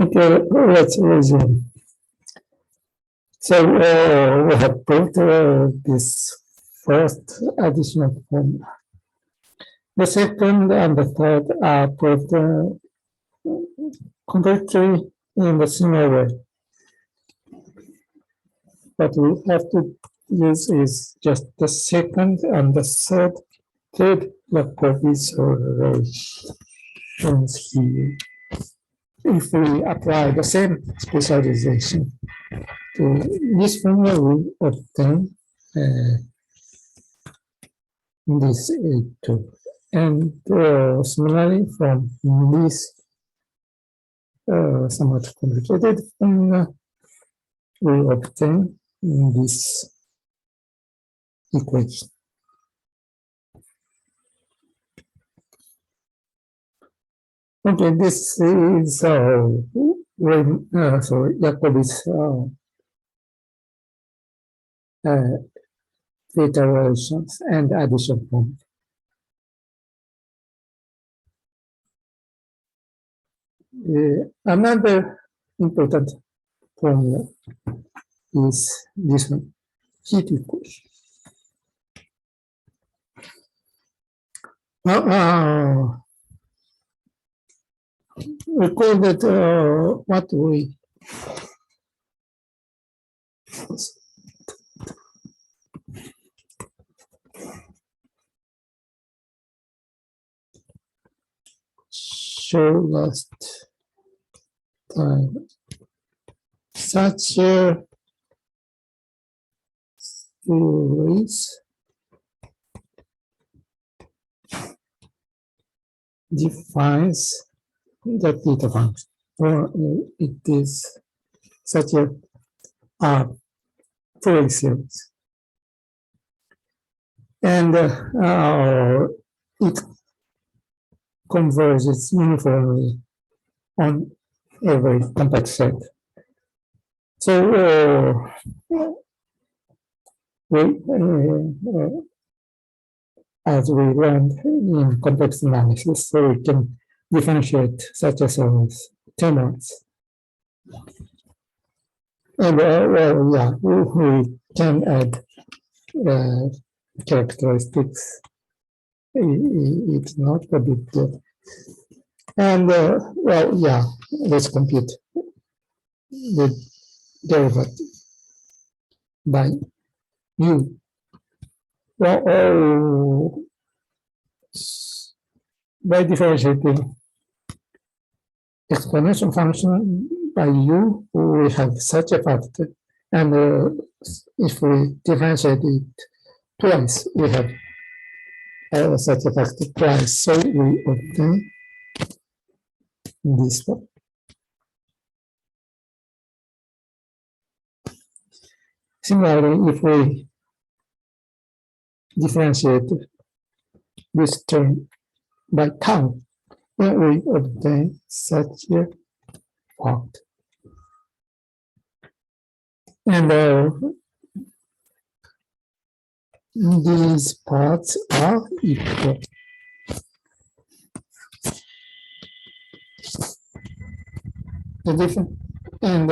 Okay, let's resume. So we have proved this first additional formula. The second and the third are proved completely in the similar way. What we have to use is just the second and the third relations here. If we apply the same specialization to this formula, we obtain this A2. And similarly, from this somewhat complicated formula, we obtain this equation. Okay, this is Jacobi's theta relations and addition formula. Another important formula is this one, heat equation. We call that what we show last time. Such a series defines the theta function, or it is such a Fourier series, and it converges uniformly on every complex set. So as we learned in complex analysis, so we can differentiate such a series terms. And we can add characteristics. It's not a big deal. And let's compute the derivative by u. Well, by differentiating explanation function by u, we have such a factor, and if we differentiate it twice, we have such a factor twice, so we obtain this one. Similarly, if we differentiate this term by tau, then we obtain such a part. And these parts are equal. The different, and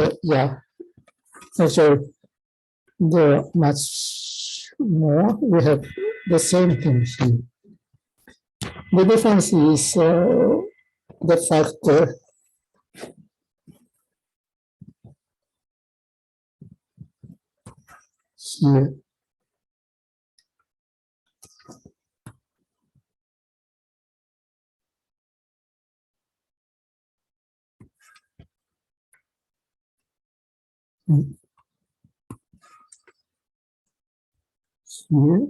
so there are much more. We have the same thing here. The difference is the factor here. Here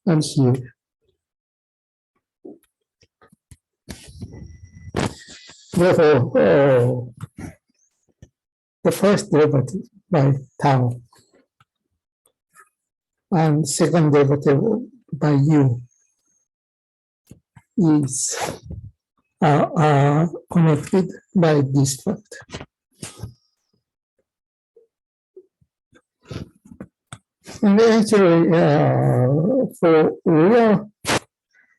and here. Therefore, the first derivative by tau and second derivative by u is connected by this factor. And actually, for real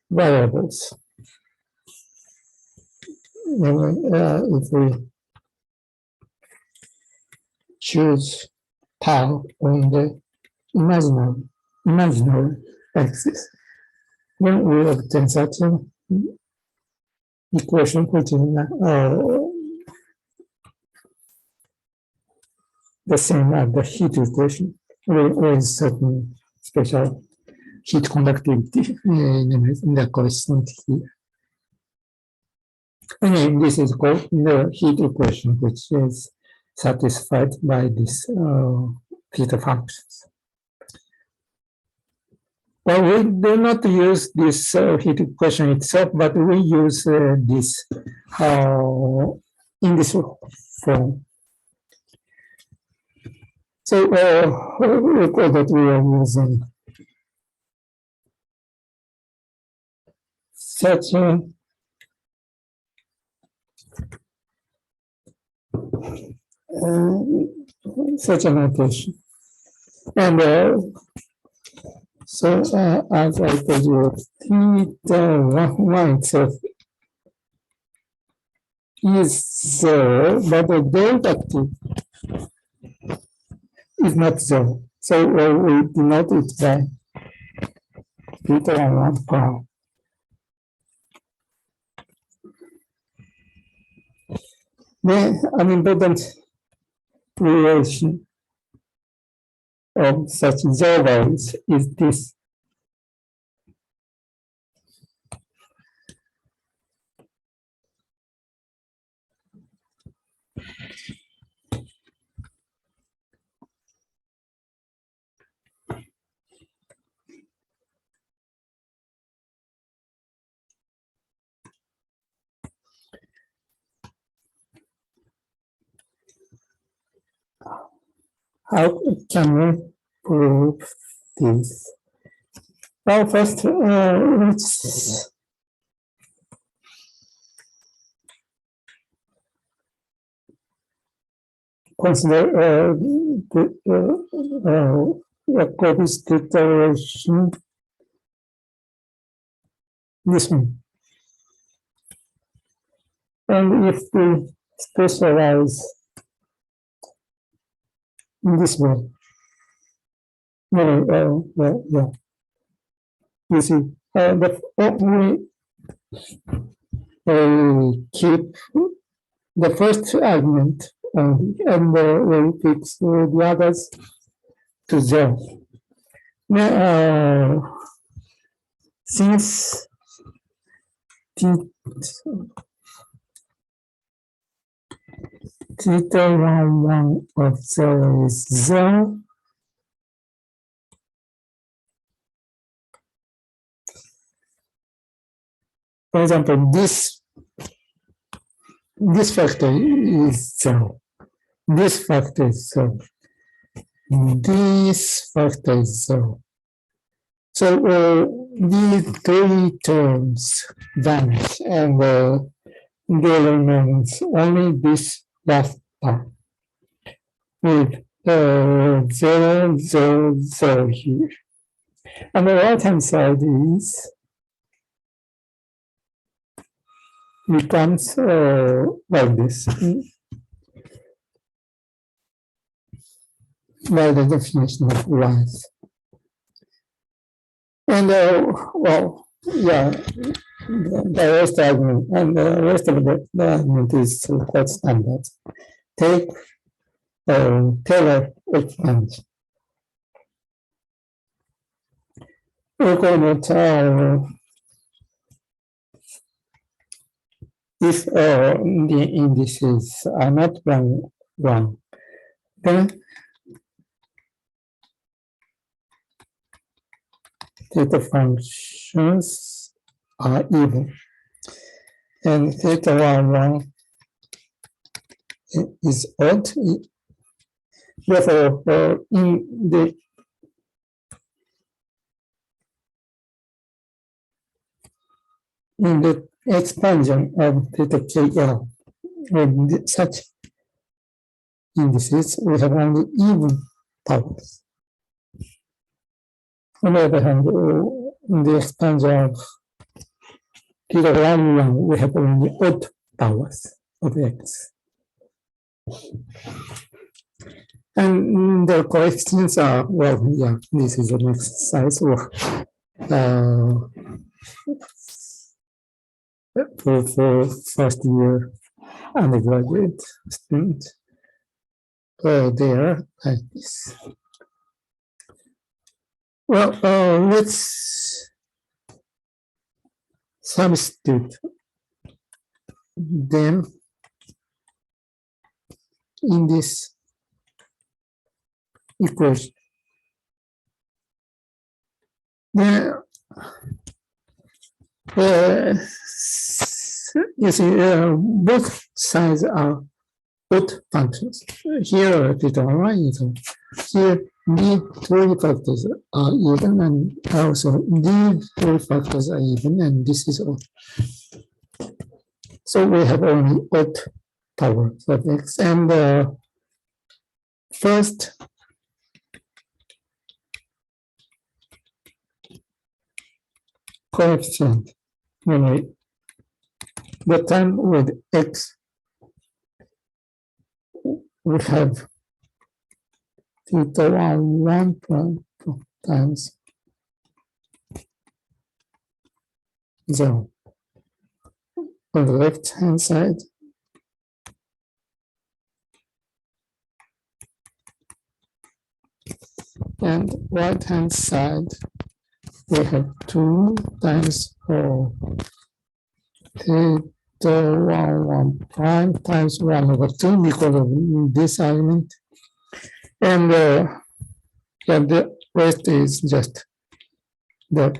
variables, if we choose tau on the imaginary axis, then we obtain such an equation which is the same as the heat equation with certain special heat conductivity in the coefficient here. Again, this is called the heat equation, which is satisfied by these theta functions. Well, we do not use this heat equation itself, but we use this in this form. So recall that we are using such a notation. And so as I told you, theta1 itself is 0, but the derivative is not 0. So we denote it by theta1 prime. Then an important relation of such zero values is this. How can we prove this? Well, first, let's consider Jacobi's declaration. This one. And if we specialize in this way, yeah. You see, we keep the first argument and we fix the others to 0. Now, since theta11 of 0 is 0, for example, this factor is 0. This factor is 0. This factor is 0. So these three terms vanish, and there remains only this last part with 0, 0, 0 here. And the right-hand side is becomes like this by the definition of rise. And well, yeah, the rest argument and the rest of the argument is quite standard. Take Taylor expansion. Recall that if the indices are not 1, then theta functions are even, and theta1 is odd. Therefore, in the expansion of theta KL with such indices, we have only even powers. On the other hand, in the expansion of theta1, we have only odd powers of x. And the coefficients are, well, yeah, this is an exercise for first year undergraduate students. They are like this. Well, let's substitute them in this equation. Then, you see, both sides are both functions. Here, theta 1 is here. These three factors are even, and also these three factors are even, and this is odd. So we have only odd powers of x, and first coefficient, the term with x, we have theta 1 times 0. On the left hand side, and right hand side, we have 2 times theta 1 prime times 1 over 2 because of this element. And the rest is just the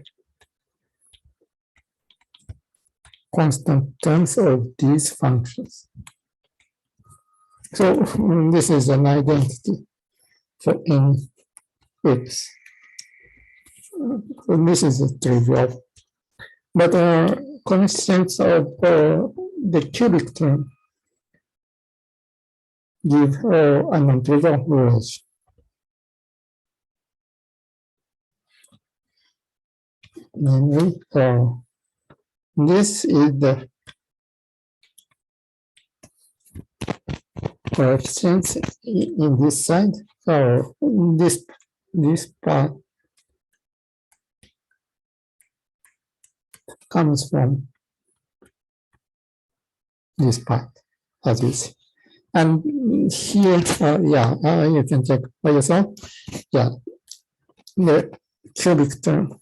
constant terms of these functions. So this is an identity for n x. This is trivial. But coefficients of the cubic term give a non-trivial relation. Namely, this is the coefficients in this side. So this part comes from this part, as you see. And here, you can check by yourself. Yeah, the cubic term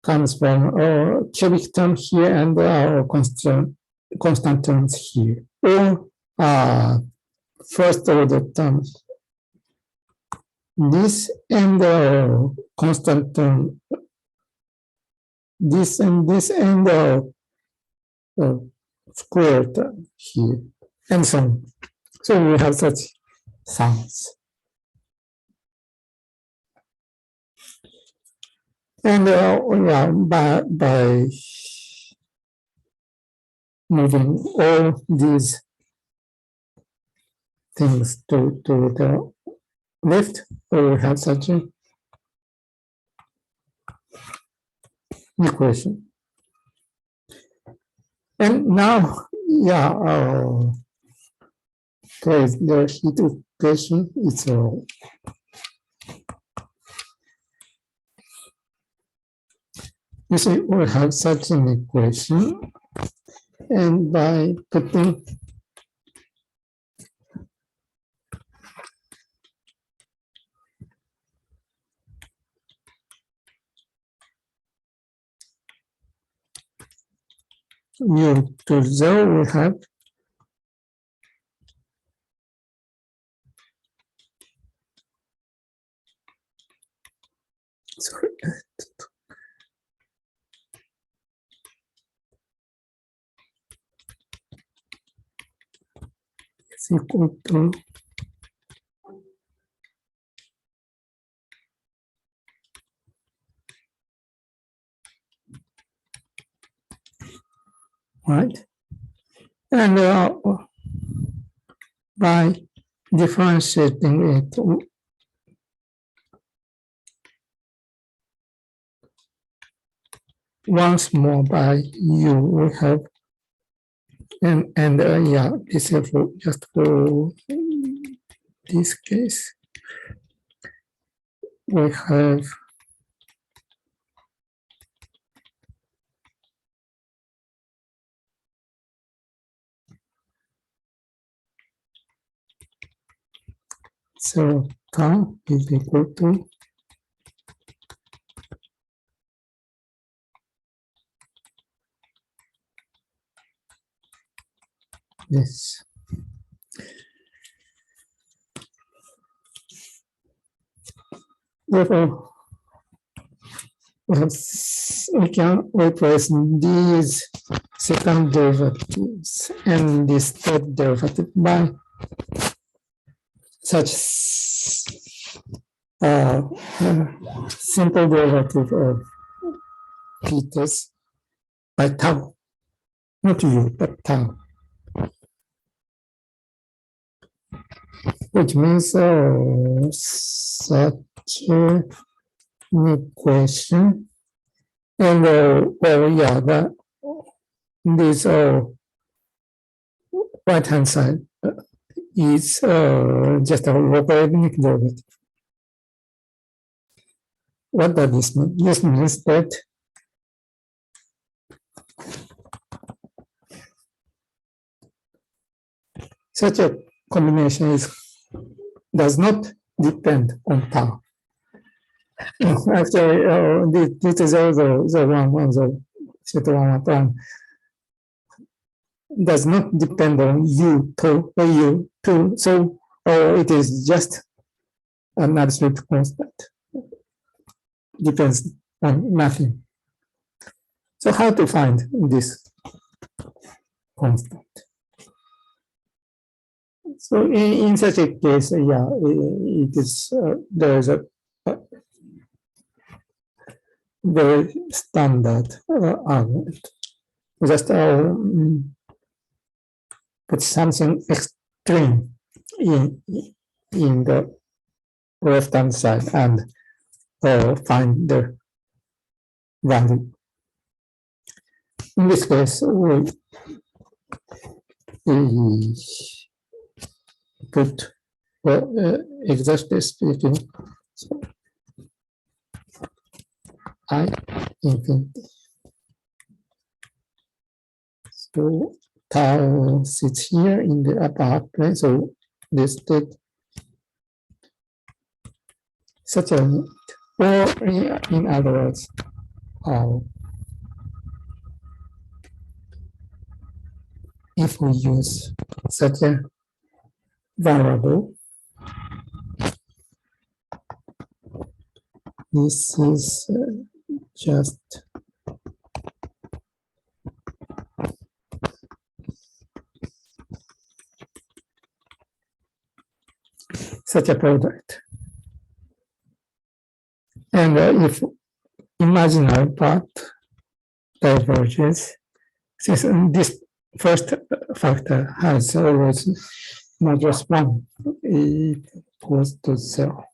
comes from cubic term here and constant terms here, or first order terms. This and constant term, this and this and square term here, and so on. So we have such signs. And by moving all these things to the left, we have such an equation. And now, there's the heat equation. It's you see, we have such an equation, and by putting u to 0, we have it's equal to right, and by differentiating it, once more by u, we have, and yeah, this is for just for this case, we have so tau is equal to this. Therefore, we can replace these second derivatives and this third derivative by such simple derivative of theta's by tau, not u, but tau, which means such an equation. And well, yeah, that this right hand side is just a logarithmic derivative. What does this mean? This means that such a combination does not depend on tau. Actually, this is also the one on the set one does not depend on u2, so it is just an absolute constant. Depends on nothing. So how to find this constant? So in such a case, yeah, it is there is a very standard argument. Just put something extreme in the left hand side and find the value. In this case, we put, exactly speaking, so I infinity. So tau sits here in the upper half plane, so this state such a limit, or in other words, if we use such a variable, this is just such a product. And if imaginary part diverges, since this first factor has always modulus 1, it goes to 0.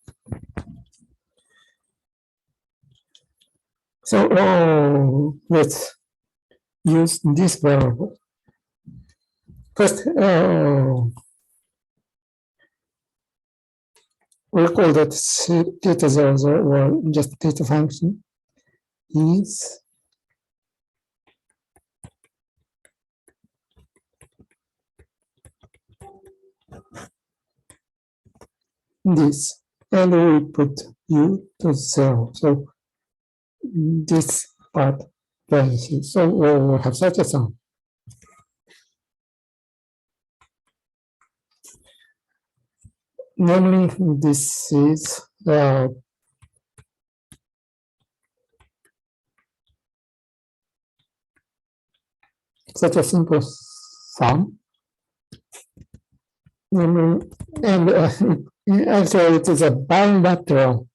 So let's use this variable. First, we call that theta 0, 0, or just theta function is this, and we put u to 0. So this part vanishes. So we'll have such a sum. Namely, this is such a simple sum. Namely, and actually it is a bilateral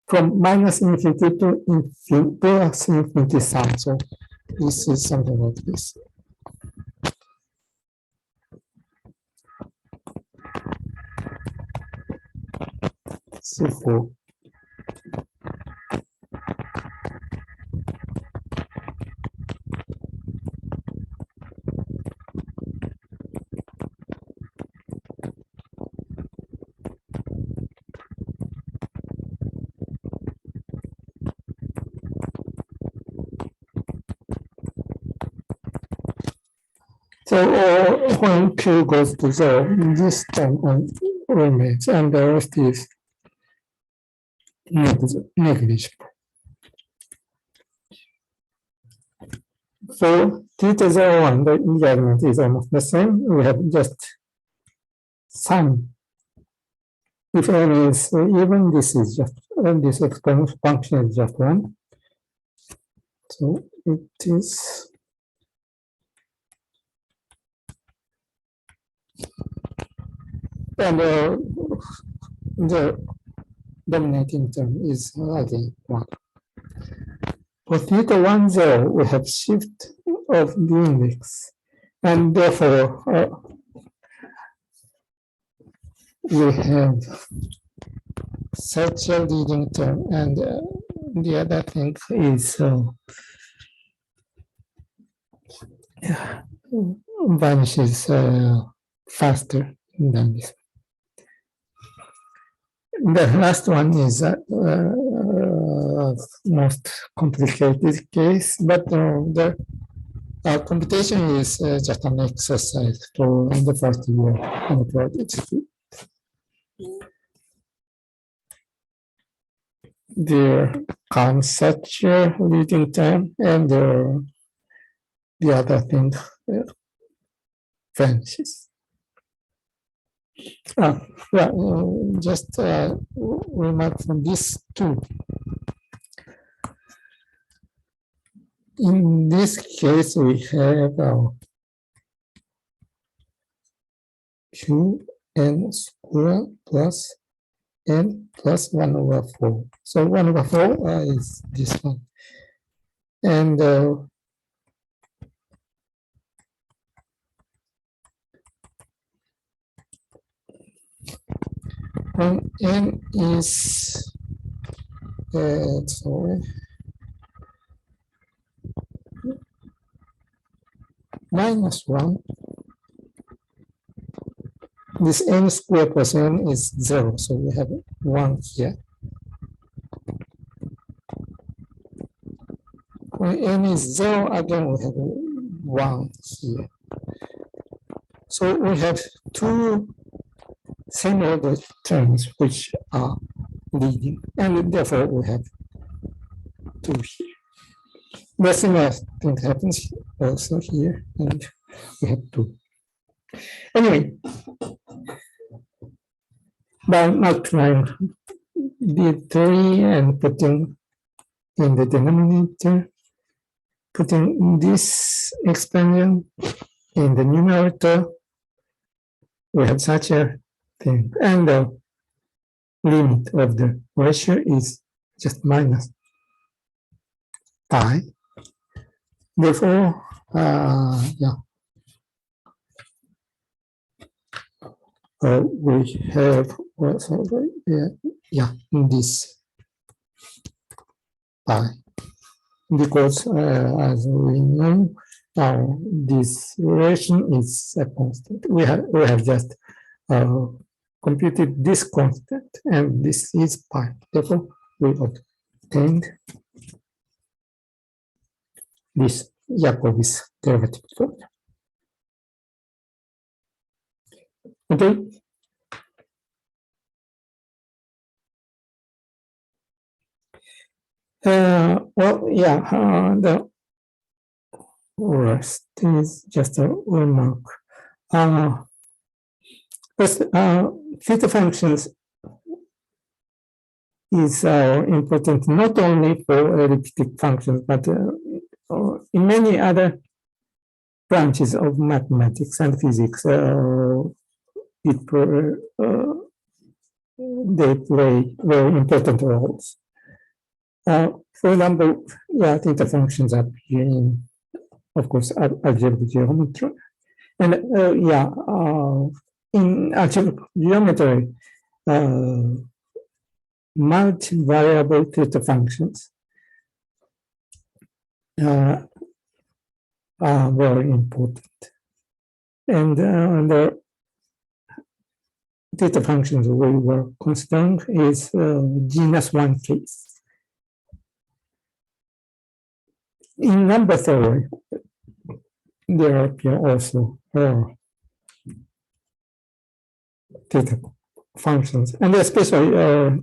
from minus infinity to infinity plus infinity sum. So this is something like this. So So when Q goes to 0, this term remains, and the rest is negligible. So T to 0, 1, the element is almost the same. We have just sum. If n is even, this is just this exponential function is just 1. So it is and the dominating term is again 1. For theta 1, 0, we have shift of the index, and therefore we have such a leading term, and the other thing is vanishes faster than this. The last one is most complicated case, but the computation is just an exercise for the first year on the project. There comes such a leading term, and the other thing vanishes. Just remark from this too. In this case, we have Qn squared plus n plus 1 over 4. So 1 over 4 is this one. And when n is minus 1, this n squared plus n is 0, so we have 1 here. When n is 0, again we have 1 here. So we have two same-order terms which are leading, and therefore we have 2 here. The similar thing happens also here, and we have 2. Anyway, by multiplying D3 and putting in the denominator, putting this expansion in the numerator, we have such a thing. And the limit of the ratio is just minus pi. Therefore, we have also this pi, because as we know, this relation is a constant. We have just computed this constant, and this is pi. Therefore, we obtained this Jacobi's derivative formula. Okay. The rest is just a remark. Theta functions is important not only for elliptic functions, but in many other branches of mathematics and physics. They play very important roles. For example, theta functions appear in, of course, algebraic geometry. And in algebraic geometry, multivariable theta functions are very important. And the theta functions we were considering is genus 1 case. In number theory, there appear also or theta functions, and especially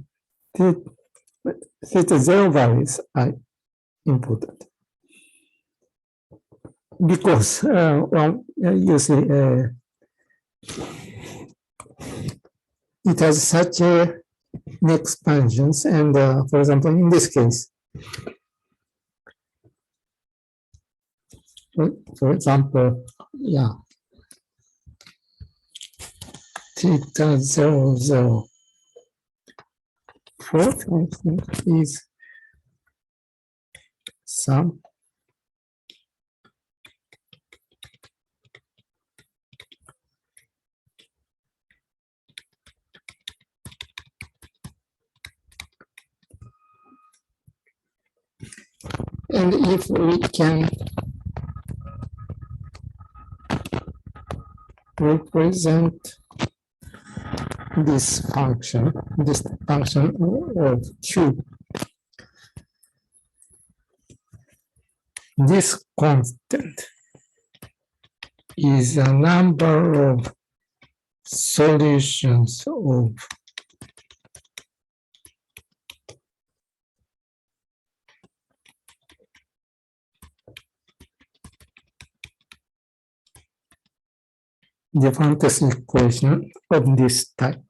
theta zero values are important because you see it has such an expansions, and for example, in this case, for example, yeah, theta 0, 4, I think, is some and if we can represent this function of Q, this constant is a number of solutions of different equation of this type.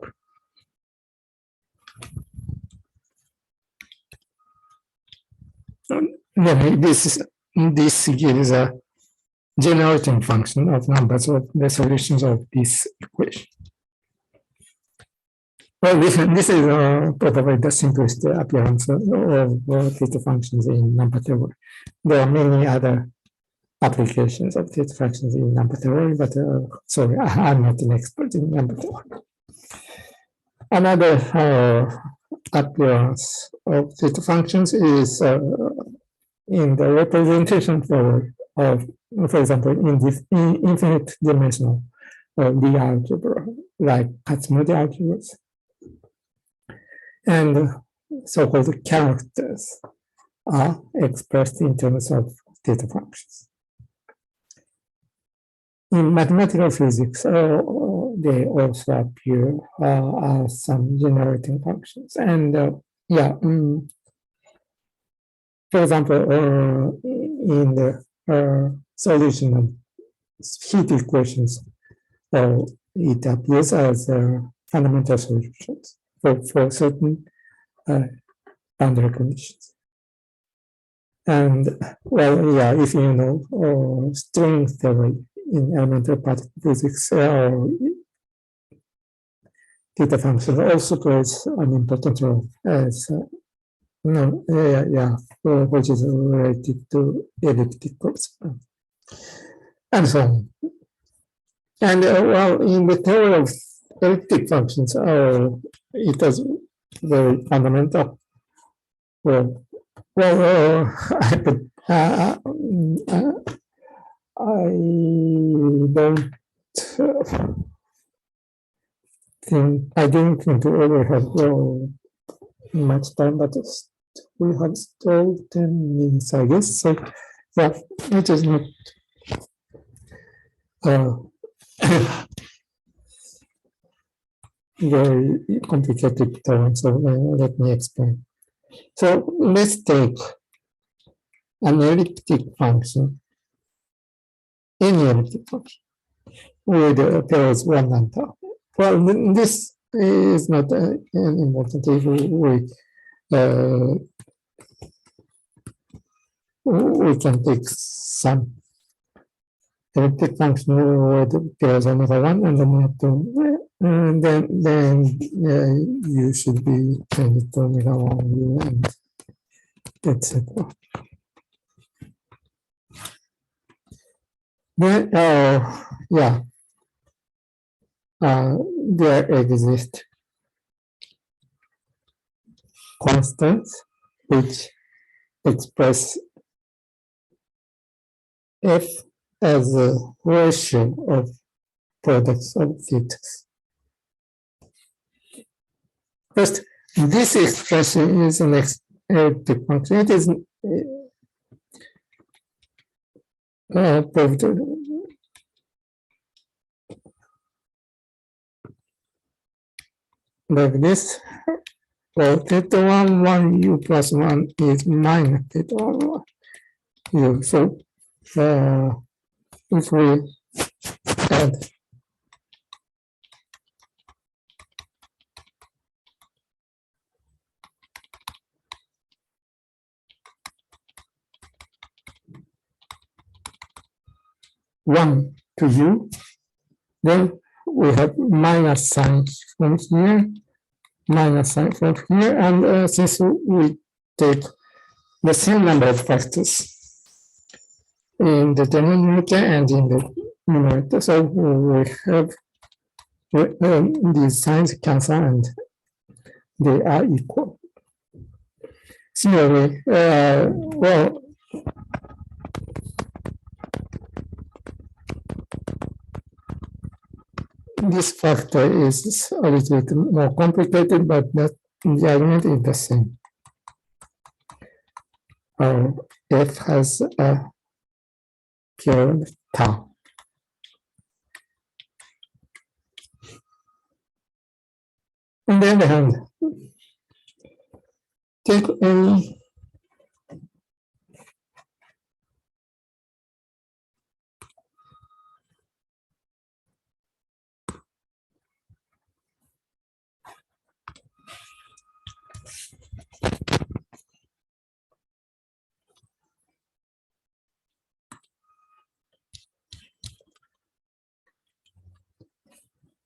This gives a generating function of numbers of the solutions of this equation. Well, this is probably the simplest appearance of theta functions in number theory. There are many other applications of theta functions in number theory, but sorry, I'm not an expert in number theory. Another appearance of theta functions is in the representation theory of, for example, in this infinite dimensional D algebra, like Kac-Moody algebras, and so-called characters are expressed in terms of theta functions. In mathematical physics, they also appear as some generating functions, and yeah. For example, in the solution of heat equations, it appears as fundamental solutions for certain boundary conditions. And well, yeah, if you know string theory in elementary particle physics, theta function also plays an important role as which is related to elliptic curves, and so on. And well, in the theory of elliptic functions, it is very fundamental. I didn't think we ever have much time, but we have still 10 minutes, I guess. So, yeah, it is not very complicated term, so let me explain. So let's take an elliptic function, any elliptic function, with pairs 1 and 2. Well, this is not important if we can take some elliptic function with pairs omega 1 and omega 2, and then you should be changed to omega 1 u and etc. Then, yeah, there exist constants which express f as a ratio of products of thetas. First, this expression is an elliptic function. It is proved like this. Well, theta 1, 1 u plus 1 is minus theta 1, 1 u. So if we add one to u, then we have minus sign from here, minus sign from here, and since we take the same number of factors in the denominator and in the numerator, so we have these signs cancel and they are equal. Similarly, well, this factor is a little bit more complicated, but the argument is the same. F has a pure tau. On the other hand, take any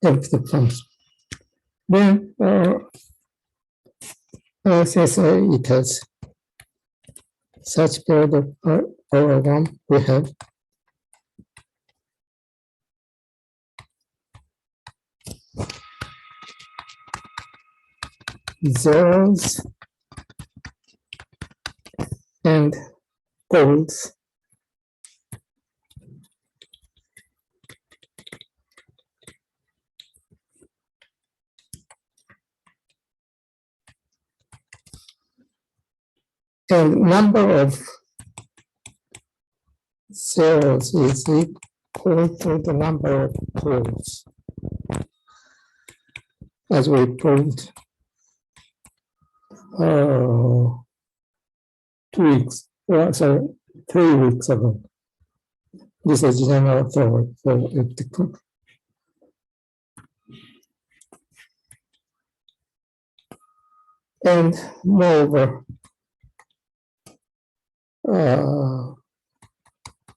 elliptic function. Then, since it has such period of power 1, we have zeros and poles. And number of zeros is equal to the number of poles, as we proved 3 weeks ago. This is general theory for elliptic function. And moreover,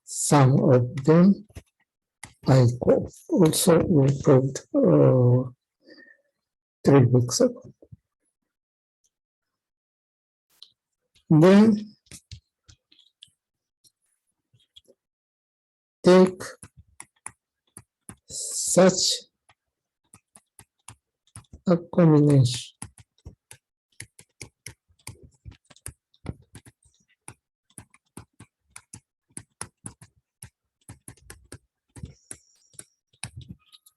some of them are equal. Also, we proved 3 weeks ago. Then take such a combination.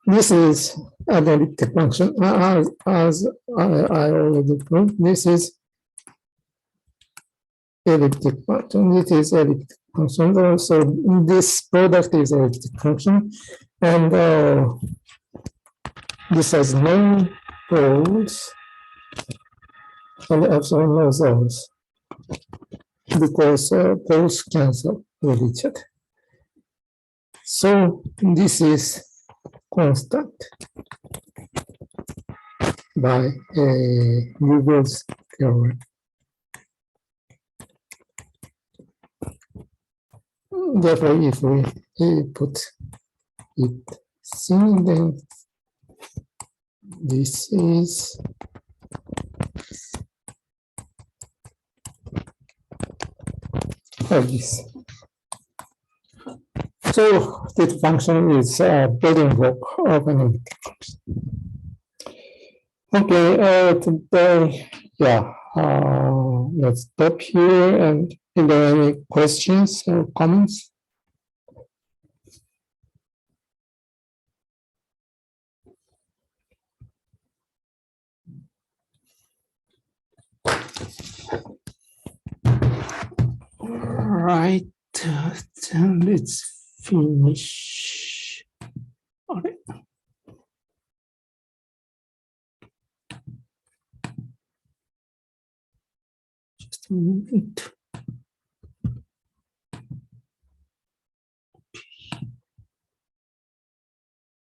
This is an elliptic function. As I already proved, this is elliptic function. This is elliptic function. So this product is elliptic function, and this has no poles and also no zones because poles cancel with each other. So this is constant by Newell's theorem. Therefore, if we put it seen, then this is this. So this function is a building block of an elliptic function. Okay, today, yeah, let's stop here. And if there are any questions or comments? All right, then let's finish. All right. Just a minute.